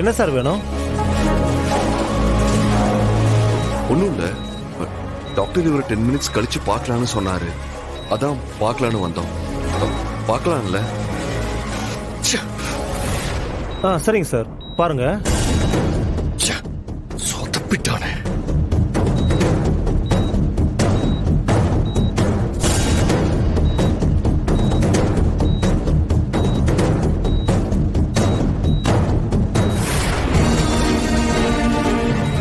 என்ன சார் வேணும்? ஒன்றும் இல்லை, டாக்டர் இவர் 10 மினிட்ஸ் கழிச்சு பார்க்கலான்னு சொன்னாரு. அதான் பார்க்கலான்னு வந்தோம். பார்க்கலாம்ல? சரிங்க சார், பாருங்க. சொதப்பிட்டானே.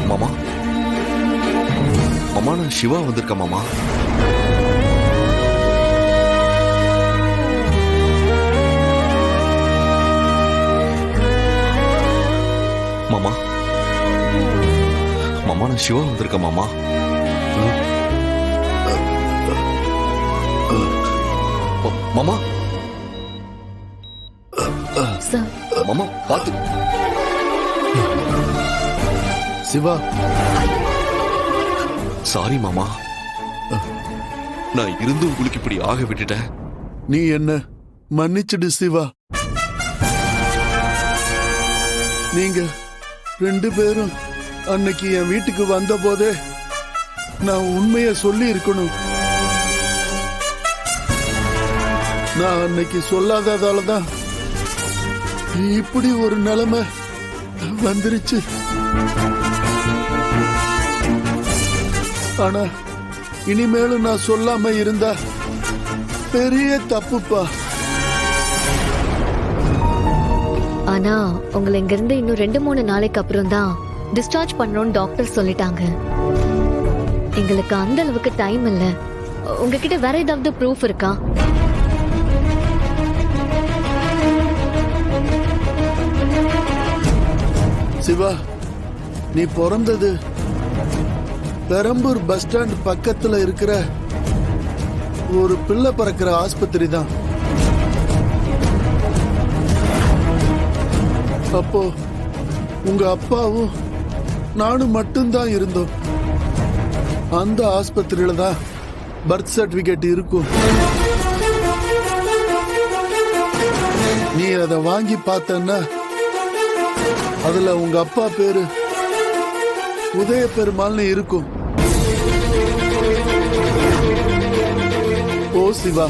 மாமா, மாமா நான் சிவா வந்திருக்கேன் மாமா. மாமா, மாமா நான் சிவா வந்திருக்கேன் மாமா. மாமா, மாமா பாத்து. சிவா, சாரி மாமா, நான் இருந்து உங்களுக்கு இப்படி ஆக விட்டுட்டேன். நீ என்ன மன்னிச்சிடு சிவா. நீங்க 2 பேரும் அன்னைக்கு என் வீட்டுக்கு வந்த போதே நான் உண்மைய சொல்லி இருக்கணும். நான் அன்னைக்கு சொல்லாததாலதான் இப்படி ஒரு நிலைமை வந்துருச்சு. ஆனா இனிமேலும் நான் சொல்லாம இருந்தா பெரிய தப்புப்பா. ஆனா உங்களை இங்க இருந்து இன்னும் 2-3 நாளைக்கு அப்புறம் தான் டிஸ்சார்ஜ் பண்ணணும்னு டாக்டர் சொல்லிட்டாங்க. எங்களுக்கு அந்த அளவுக்கு டைம் இல்ல. உங்ககிட்ட வேற ஏதாவது ப்ரூஃப் இருக்கா? சிவா, நீ பிறந்தது பெரம்பூர் பஸ் ஸ்டாண்ட் பக்கத்துல இருக்கிற ஒரு பிள்ளை பிறக்கிற ஆஸ்பத்திரி தான். அப்போ உங்க அப்பாவும் நானும் மட்டும்தான் இருந்தோம். அந்த ஆஸ்பத்திரியில தான் பர்த் சர்டிபிகேட் இருக்கும். நீ அதை வாங்கி பார்த்தன்னா அதுல உங்க அப்பா பேரு உதய பெருமாள்னு இருக்கும். ஓ சிவா,